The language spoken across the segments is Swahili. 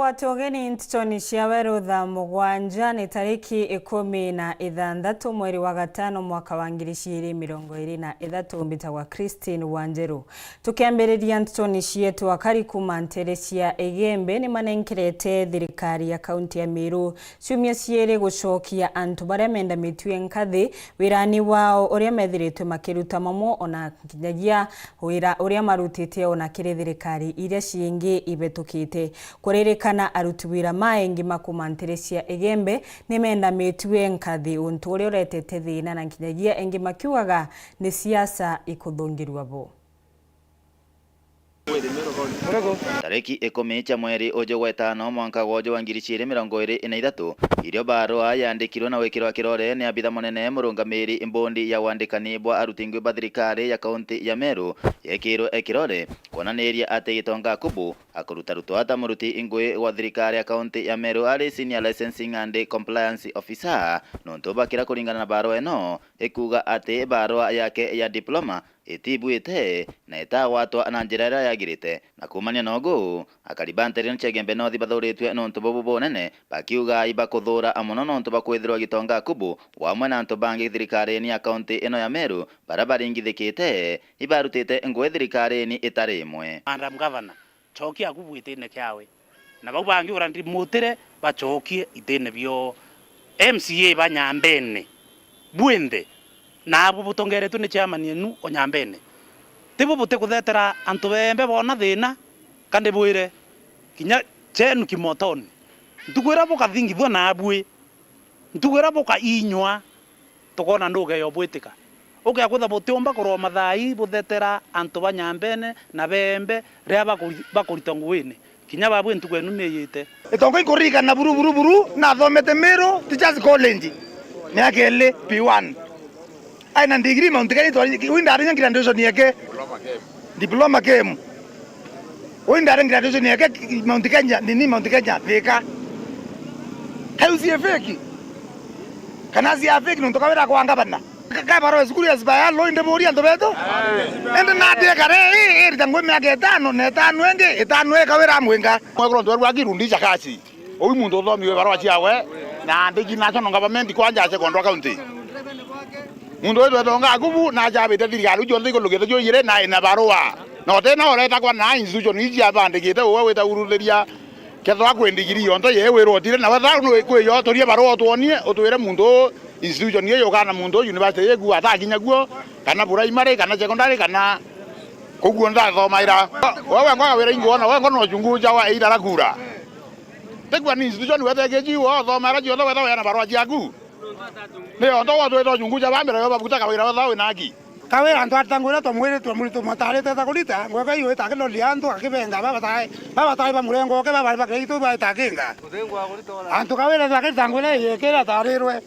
Ogwatogeni Nteto cia Weru Thaa Mugwanja ni tariki 16 mweri wa gatano mwaka wa 2023 mbitagwa Christine WANJERU. Tukiambiriria Nteto cietu akari kuma ntere cia Igembe ni manenkerete thirikari ya kaunti ya Meru ciumia ciere gucokia antu baria mendamitwe nkathi wirani wao uria methiritwe makiruta mamo ona nginyagia wira uria marutite ona kiri thirikari iria ciingi ibetukite kuririkana aruti wira maengi makuma ntere cia Igembe ni mendamitwe nkathi untu uria uretete thina na nginyagia engi makiugaga ni siasa ikuthungirwa bo. Tariki 10 mweri ujo gwetano mwaka wojo wa 2023 irio barua yandikirwo na wikirwa kirore ni abitha munene murungamiri imbondi ya wandikani bwa arutingwe ba thirikari ya kaunti ya Meru yekirwo ekirore kuonaniria ati Gitonga Kubu akuruta rutwata muruti ingwe wa thirikari ya kaunti ya Meru ari senior licensing and compliance officer nonto bakira kuringana na barua eno ekuga ati barua yake ya diploma itibuite na itawatwa na njira ira yagirite na kumania nogo akaribantere nchegembe no thibathuritwe nonto bobo bonene bakiuga iba kuthura amono nonto bakwithirwa Gitonga Kubu wamwe na nto bangi thirikari ni akaunti eno ya Meru barabara ingithikite ibarutite ngwe thirikari ni itari imwe. Madam Governor chokia Kubu itene kyawe na bau bangi urandi mutire bachokie itene byo MCA banyambene bwende na abo butongeretu ni chairman yenu onyambene tibo bote kuthetera antu bembe bona thina kande bwire kinya chenu kimotoni ntukwira boka thingithwa na abwe ntukwira boka inywa tukona nduge yo bwitika uke akutha botiomba kurwa mathai buthetera antu banyambene na bembe ria bakurita ngwini kinya babwe ntukwenu niyite itongo ikorika na buru na thomete Meru Teachers College miakele P1 aina degree Mount Kenya winda arenga graduation yake diploma kem winda arenga graduation yake Mount Kenya nini Mount Kenya thika hausi feki kana si feki ntoka wera kwa ngabana ka baro skuli ya sibaya lo inde bori anto beto ende na de kare tangwe miaka 5 na 5 enge 5 eka wera mwenga mwekro ndo rwagirundisha kazi oyi mundu thomiwe baro chiawe na ndiki national government kwanja secondary county mundu wetu Gitonga Kubu na jabite thirikari ujo ndiko lugete jo yire na ina barua no tena oreta kwa na institution iji abandikite uwe weta urutheria ketho kwendikiri yonto ye wero tire na watha no kweyo torie barua tuonie utwire mundu institution ye yokana mundu university ye gwa takinya guo kana primary kana secondary kana kuguo nda thomaira wewe ngoga wira ingona wewe ngono chunguja wa ida rakura tegwa ni institution wete keji wo thomaira jotho wetha yana barua jiaku leo ndo watu wetu chunguja bambira yo babuta wira wetha we naki kawe antu atangwira to mwire to muri to matare teta kulita ngweka iyo itakelo liantu akibenga baba tai ba murengo ke baba bakito ba itakinga antu kawira zakitangwira yekera tarirwe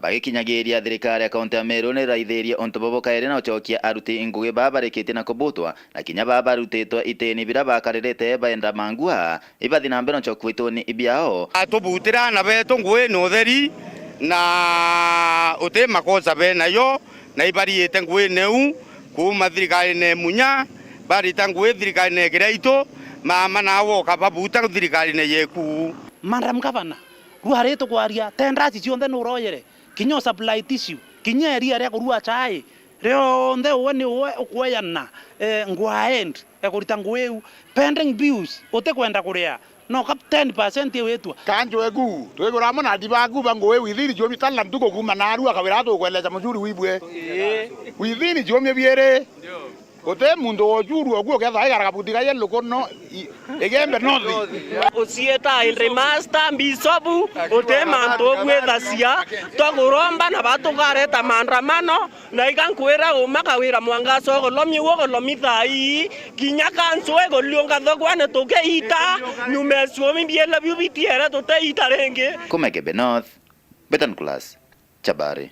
bagikinyagiria thirikari ya kaunti ya Meru ni raithirie onto bobo kaire na uchokia aruti inguge babarikite na kubutwa na kinya babarutitwa iteni bira bakaririte baenda mangua ibathi na mbere nchokwitwo ni ibiao atubutira na beto ngwe no theri na ute makosa be nayo na ibariite ngwe neu kuma thirikari ne munya barita ngwe thirikari ne kireito mama nawo kababuta thirikari ne yeku. Madam Governor ruhareto kwaria tendrati cionthe no royere kinyo supply tissue kinya ria ria kurua chai reo nde woni ukweyana ngwaend ekurita ngweu pending bills ute kwenda kuria no kap 10% wetwa kanjo egu twegura mona dibagu bangwe withiri jomi tala mtuko kuma naru akawira to kweleza muzuri wibwe withini jomi biere ote mundu ojuru ogwo ketha igara kabutika ye lukono Igembe nothi usieta ilre master bisobu ote manto gwethacia toguromba na batugareta maandamano na igankwira umakawira mwangaso golomi wo golomi thai kinya kanswe golionga thogwane tukeita numesuomi biela bibitiera tuteita renge Kumegebe North Betan Class Chabari.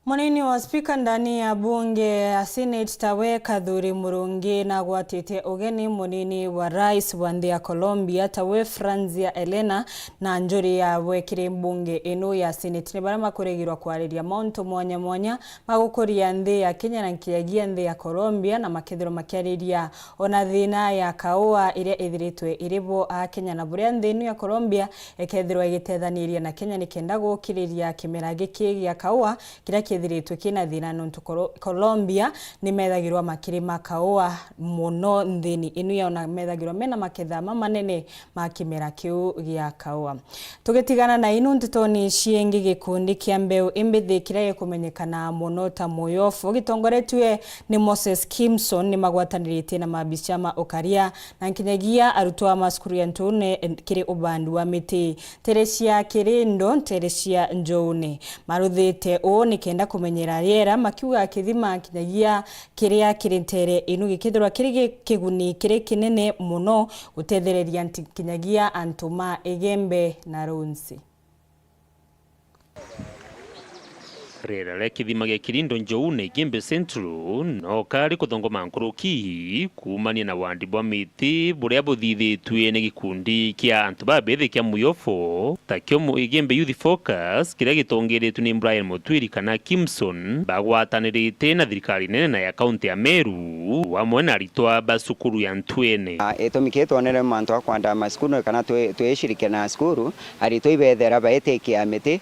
Munini wa spika ndani ya bunge ya Senate Thaa Kadhuri Murungi na gwatite ugeni munini wa rais wa nthi ya Colombia Thaa Franzia Elena na njuri ya wekire bunge ino ya Senate ni bara makuregirwa kwariria monto mwanya mwanya magukuria nthi ya Kenya na nkiagia nthi ya Colombia na makethiro makiariria ona thina ya kaua iria ithiritwe iribo a Kenya na buria nthi ino ya Colombia ekethirwa igitethaniria na Kenya ni kenda gukiriria kimera giki gia kaua kira thiritwe kina thina nontu Colombia ni methagirwa makirima kaua muno nthini inu ya ona methagirwa mena maketha manene ma kimera kiu gia kaua. Tugitigana na inu Nteto ni ciengi gikundi kia mbeu imbithi kira kumenyekana muno ta Muyofu gitongoretwe ni Moses Kimson ni magwatanirite na mabisha ma Okaria na nkinyagia arutwa maskuru ya Ntune kiri ubandu wa miti Teresia Kirindo Teresia Njoune maruthite o ni kenda kumenyera riera makiuga kithima kinyagia kiria kirintere inu gikithirwa kiri kiguni kiri kinene muno gutethereria kinyagia antuma egembe na ronsi. Rera le kithima gia Kirindo Njoune Igembe Central no kari kuthongoma nkuruki kumania na wandi bwa miti buria buthithitwe ni gikundi kia antuba bethe kia Muyofu takio mu Igembe Youth Focus kiria gitongeretwe ni Brian Mutwiri kana Kimson bagwatanirite na thirikari nene na ya kaunti ya Meru wamwe na aritwa basukuru ya Ntwene etomiketo onere mantu akwanda maskuru kana tweshirike na skuru arito ibethera baetekia miti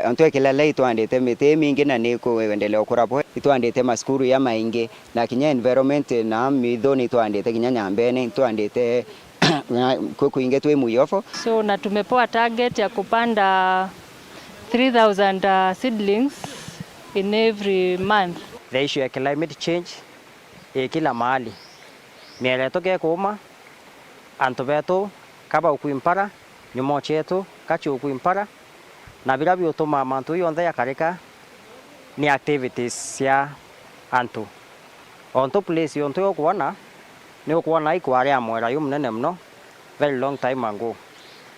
ontwekela itwandite miti mingi na niko endelea kurapo itwandite maskuru ya maingi na kinya environment na midhoni itwandite kinya nyambene itwandite kuinge twe Muyofu. So na tumepewa target ya kupanda 3000 seedlings in every month. The issue ya climate change kila mahali miele toke kuma antobeto kaba ukuimpara nyumo chetu kachi ukuimpara na bila biotoma mantu yonthe ya karika ni activities ya antu onto place yonto yokuona ni okuona ikwari amwera yumnene mno very long time ago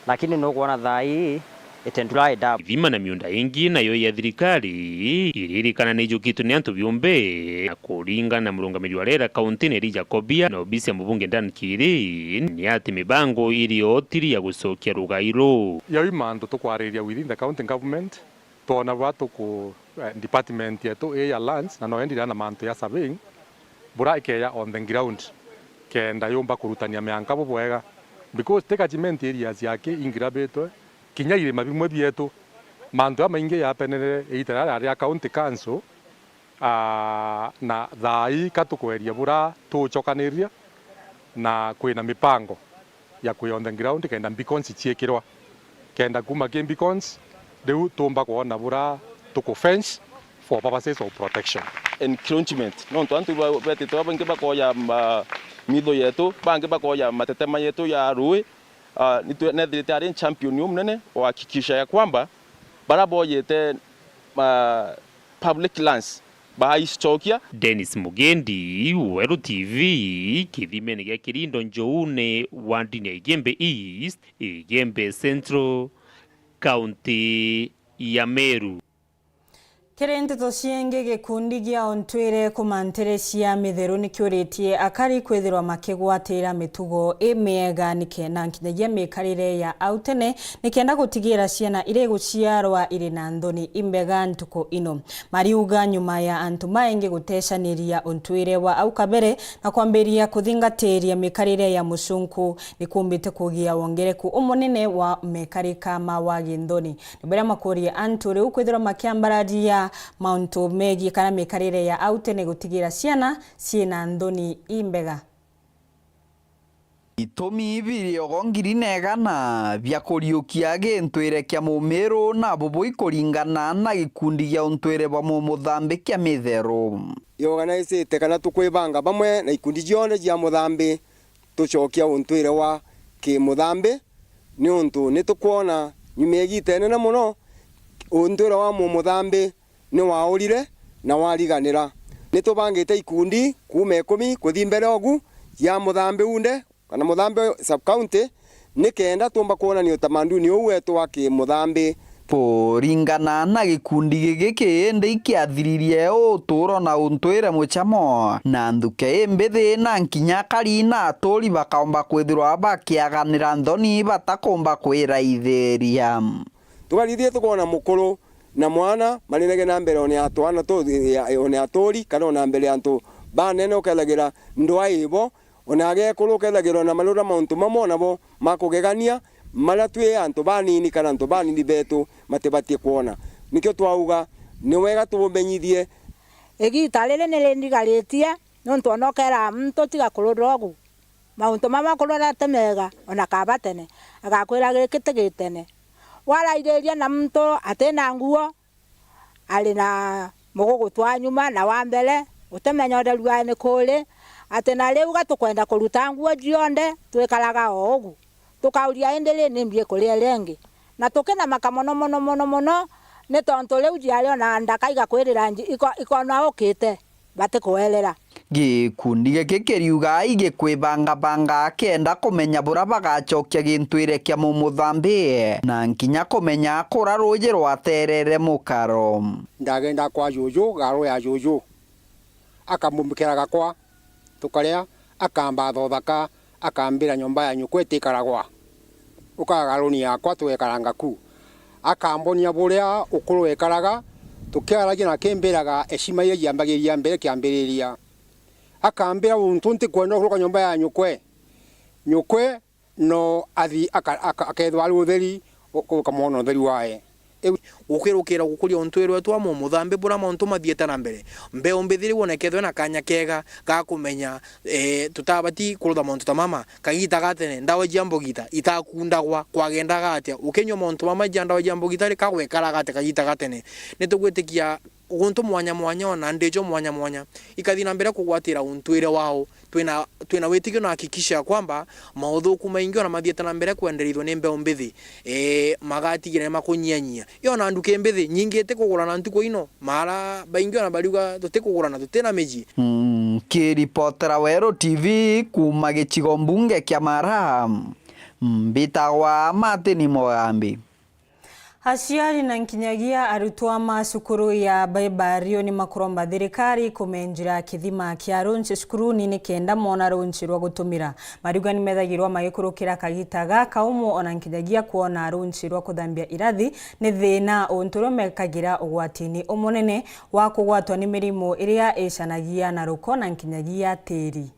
lakini no kuona thai itendura ida ithima na miunda ingi nayo ya thirikari iririkana ni jukito ni antu biumbe na kuringa na murungamiri wa rera kaunti ni Jacobia na obisi ya mubunge Dan Kiri ni ati mibango iriotiri ya gucokia rugairo ya imanto tukwariria within the county government tona watu ku department yetu ya lands na no endira na manto ya surveying bura ikeya on the ground kenda yomba kurutania mianga bwega because catchment areas yake ingirabetwe kinya irima bimwe bietu manto amainge ya penere itara ya county council na thai katukweria bura tuchokaniria na kwina mipango ya kwi on the ground kenda beacons chiekirwa kenda kuma game beacons deu tumba kuona bura tuko fence for purposes of protection encroachment no ntu bete to bange bakoya midho yetu bange bakoya matetema yetu ya rui ni thirikari champion mnene kuhakikisha ya kwamba barabo yete public lands bahaistokia. Dennis Mugendi, Weru TV, kithimeni gia Kirindo Njoune wandini ya Igembe East, Igembe Central, County ya Meru. Kiri Nteto ciengi gikundi gia Ntwire kumanterecia mitheru nikiuritie akari kwithirwa makigwatira mitugo imiega nikena nkinyagia mikarire ya autene nikenda gutigira ciana ire guciarwa ire na nthoni imbega ntuko ino mariuga nyuma ya antu maingi gutecaniria Ntwire wa au kabere na kwambiria kuthingatiria mikarire ya mucunku nikumbite kugia wongereku umunene wa mekarika mawagi nthoni nibera makuria antu riu kwithirwa makiambararia mauntu megi kana mikarire ya autene gutigira ciana ciina nthoni imbega. Itomi ibiri ogongiri negana bya kuriukia Ntwire kya Mumeru na bubu ikuringana na gikundi gya Ntwire bwa Muthambi kya mitheru organize kana tukwibanga bamwe na ikundi jione jya Muthambi tucokia Ntwire wa ki Muthambi ni untu nitukuona nyumegitene na muno Ntwire wa Muthambi ni waurire na wariganira nitubangite ikundi kuma 10 kuthi mbere ogu ya Muthambi unde kana Muthambi sub county nikenda tumba kuona ni utamanduni uwetu wa ki Muthambi Kũringana na gĩkundi gĩkĩ ĩndĩ kĩathiririe ũtũũro na ũntwĩre mũchamo na nthuke ĩmbĩthĩ na nkinya kari na atũũri bakaomba kwĩthĩrwa bakĩaganĩra nthoni batakomba kwĩraithĩria. Tũgarithie tũkona mũkũrũ na mwana marinage na mbere one atwana one atũũri kana ona mbere antũ banene ũkethagĩra ndwa ĩbo ona agekũrũ ũkethagĩra na malũra maũntũ mamwe nabo makũgegania marĩa twĩ antũ banini kana antũ banini betũ matibatie kuona. Nikĩo twauga nĩ wega tũmenyithie igita rĩrĩ nĩrĩndigarĩtie nĩũndũ ona ũkera mtu tiga kũrũra ũguo maũntũ mama kũrora te mega ona kaba tene agakwĩra gĩkĩ ti gĩtene waraithĩria na mtu atĩna nguo arĩ na mũgũgũ twa nyuma na wa mbere ũtemenya ũtheru waĩ nĩ kũrĩ atĩ na rĩu gatũkwenda kũruta nguo jionde twĩkaraga o ũguo tukauria endele nimbie kulia lengi na tokena makamono mono ne tonto leu jiale na ndakaiga kwirira iko na okite bate kuelera gikundi gĩkĩ kĩriuga igĩkwĩbangabanga kenda kũmenya bũra bagachokia gĩntwĩre kĩa mũmũthambi na nkinya kũmenya kũra rũũjĩ rwaterere mũkaro. Ndagenda kwa Jojo garo ya Jojo akamumikira gakwa tukaria akamba thothaka akambira nyumba ya nyukwe tikaragwa ukagaroni yakwa twekaranga ku akambonia buria ukuru ekaraga tukiaragia na kemberaga eshima ye yambagiria mbere kiambiriria akambira untu nti kwenda kuruka nyumba ya nyukwe no athi akethwa rutheri ukamono utheri wae ukirukira gukuria untwirwe twa mũmũthambi bura mauntu mathiete na mbere mbeo mbithiri wonekethwe na kanya kega ga kumenya tutabati kurutha mauntu ta mama kagita gatene ndawa jambogita itakundagwa kwagendaga atia ukenyo mauntu mama jandawa jambogita ri kagwekara gate kagita gatene nitugwitikia uguntu mwanya ona ndejo mwanya ikathi na mbere kugwatira untwire wao twina witikio na hakikisha kwamba mauthuku maingi ona mathiete na mbere kwenderithwo ni mbeo mbithi magatigire makunyanyia yo na nduke mbithi nyingi kugura na ntuko ino mara baingi ona bariuga tutikugura na tutena meji. Kĩripotera Weru TV kuma gĩcigo mbunge kĩa Mara mbitagwa Martin Mogambi. Aciari na nkinyagia arutwo a macukuru ya Baibario ni makuromba thirikari kumenjira kithima kia runchi cukuru ni kenda mona runchi rwa gutumira mariuga ni methagirwa magikurukira kagita gaka umu ona nkinyagia kuona runchi rwa kuthambia irathi ni thina unturo mekagira ugwatini umunene wa kugwatwa ni mirimo iria icanagia na ruko na nkinyagia tiri.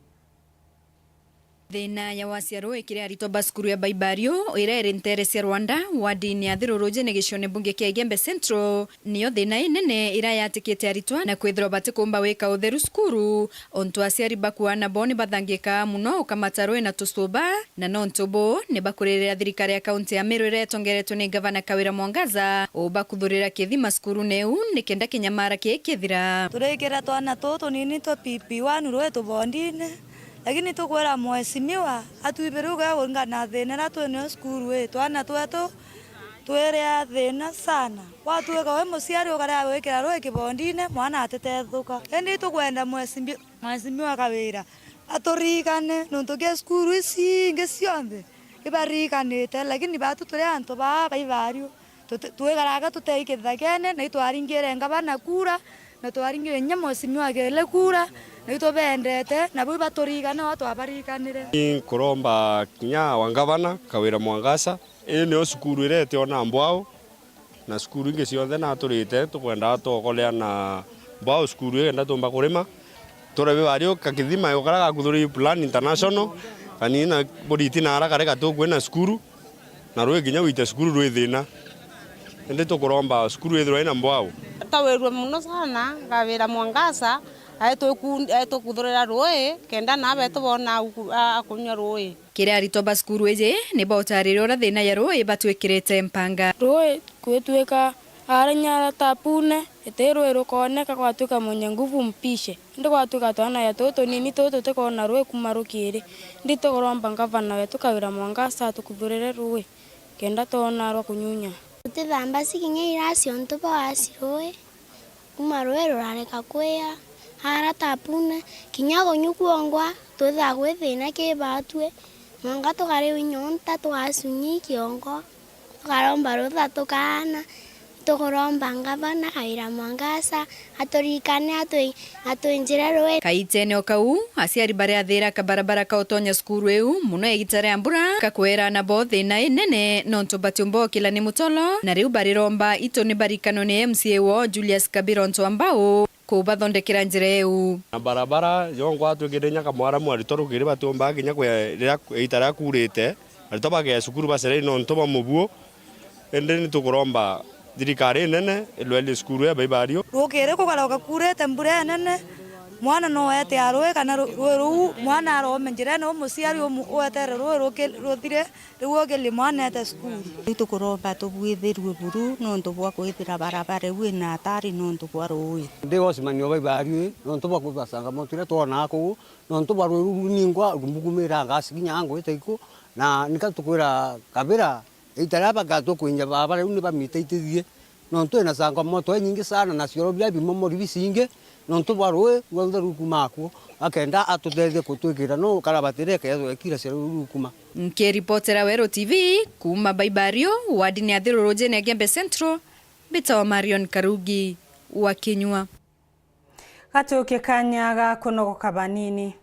Thina ya wasiaro ikire arito baskuru ya Baibario ire ntere cia Rwanda wadini ya thiroroje ne gicione bunge kia Igembe Central niyo thina inene ira yatikite aritwa na kwithro batikumba weka utheru skuru onto aciari bakuana boni bathangika muno ukamataro na tustoba na nontobo ne bakurira thirikari ya kaunti ya Meru ire tongeretwo ni gavana Kawira Mwangaza obakuthurira kithima skuru neu nikenda kinyamara kithira turekera twana toto nini to PP1 rwetu bondine lakini tukwera mwesimiwa atuiberuga ngana thina na twene skuru twana twetu twere thina sana watu weka we musiari ukara wekera rwe kibondine mwana atethethuka endi tukwenda mwesimiwa Kawira aturikane nuntuge skuru isi ngesionthe ibarikanite lakini batu turi antu ba Baibario twegaraga tuteikitha kene na itwaringire ngabana kura na twaringire nyamwesimiwa kele kura nito bendete na bwe baturigana watu abarikanire kuromba kinya wangavana Kawira Mwangaza ene skuru irete ona mbwao na skuru inge cionthe na turite tukwenda tukolea na mbwao skuru enda tumba kurima turebe bario kakithima yokaraga kuthuri plan international kanina boriti na ara kareka tukwena skuru na rwe kinya wite skuru rwe thina ende tukuromba skuru ithro ina mbwao tawerwa muno sana Kawira Mwangaza aito kuthurira roi kenda na beto bona akunya roi kire arito baskuru eje ne bautarira thina ya roi batwekirete mpanga roi kwetweka aranya tapune etero erokoneka kwatuka mwenye nguvu mpishe ndo kwatuka twana ya toto nini toto tekona roi kumarukire ndito goromba ngavana wetu Kawira Mwangaza tukuthurire roi kenda tona ro kunyunya tutithamba sikinye irasio ntuba wasiroi kumaroi rareka kwea hara tapune kinyago nyukuongwa tuthagwe thina kibatwe mwanga tugare winyonta twasunyi kiongo tukaromba rutha tukana tukuromba ngavana kaira mwangasa aturikane atuinjira rwe kaitene okau aciari baria thira kabarabara kautonya skuru eu muno egitare ambura kakwera na bothi na inene nonto batumbo kila ni mutolo na riu bariromba itoni barikano ni MCA wo Julius Kabironto ambao kubathondekera njira eu na barabara yongwa twigirenya kamwara mwari torugire batumba ginya kwe itara kurite aritobaga sukuru basere nonto bamubuo ende ni tukuromba dirikare nene elwele skuru ya baibario rukire ko kala kurete mbure nene mwana no ete aroe kana ru mwana aro menjire no musiari o etere ru rotire ruoge le mwana ete skuru tukuromba tubwithiru buru no ntobwa kwithira barabara wina atari no ntobwa roi ndi osmanio baibario no ntobwa kubasanga motire tona ko no ntobwa ru ningwa rumugumira ngasikinya ngo iteiko na nikatukwira kabira itaraba gato kunya baba uni bamiteitithie nonto ena sanga moto nyingi sana na cioro bia bimomori bisinge nonto barwe wanda rukumako akenda atuthethe kutwikira no karabatireke ekira cia rukuma nkiripotera Weru TV kuma Baibario wadini ya Thiruru Rojene Gembe Central Bitawa Marion Karugi wa Kinyua Gatuke kanyaga kunogoka banini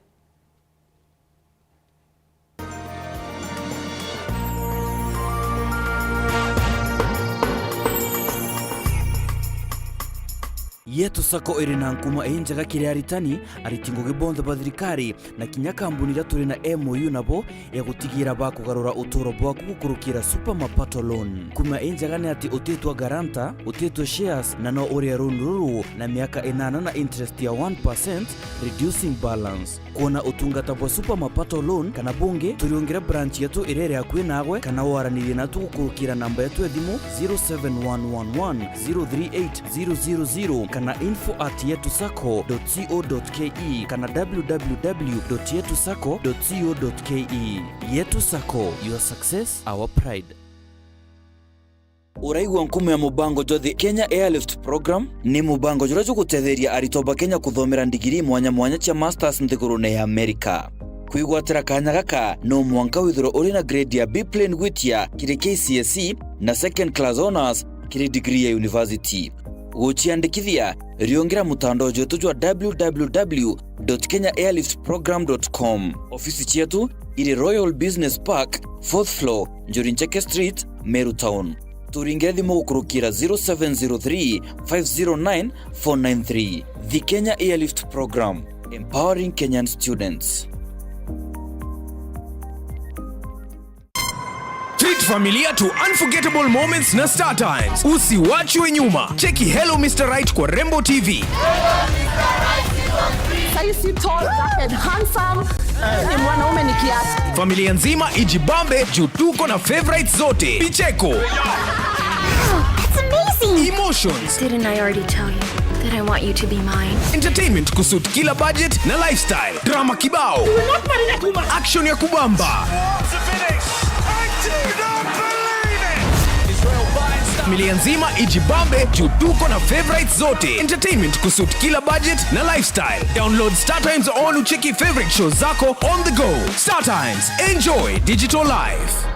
Yetu sako irina nkuma enjaga kire aritani aritingo gibonde bathirikari na kinya kambuni ira turi na MOU nabo ya gutigira ba kugarura utoro bwa kukurukira super mapato loan kuma enjaga ne ati utetwa garanta utetwa shares na no uri ruru na miaka 8 na interest ya 1% reducing balance kuona utungata bwa super mapato loan kana bunge turiongera branch yetu irere akwe nagwe kana waranire na tukurukira namba yetu edimu 0711038000 kana info@yetusako.co.ke kana www.yetusako.co.ke. Yetu Sako, your success, our pride. Uraigwa nkumu ya mubango jothi Kenya Airlift Program ni mubango jurajo gutetheria aritoba Kenya kuthomera ndigiri mwanya cha masters nthigurune ya Amerika. Kuigwatira kanya gaka no mwanka withiro uri na grade ya B plane gwitia kiri KCSE na second class honors kiri degree ya university. Uchiandikithia riongera mutandao jetu jwa www.kenyaairliftprogram.com. Ofisi chetu ili Royal Business Park 4th floor Njorincheke Street, Meru Town. Turingire thimu gukurukira 0703-509-493. The Kenya Airlift Program, empowering Kenyan students. Treat familia to unforgettable moments na Star Times. Usiwachwe nyuma. Cheki Hello Mr. Right kwa Rembo TV. Saisi tall, dark and handsome. Ni mwanaume ni kiasi. Familia nzima ijibambe juu tuko na favorites zote. Picheko. That's amazing. Emotions. Didn't I already tell you that I want you to be mine? Entertainment kusuit kila budget na lifestyle. Drama kibao. Action ya kubamba. Familia nzima ijibambe juu tuko na favorites zote. Entertainment kusuit kila budget na lifestyle. Download Star Times on ucheki favorite shows zako on the go. Star Times, enjoy digital life.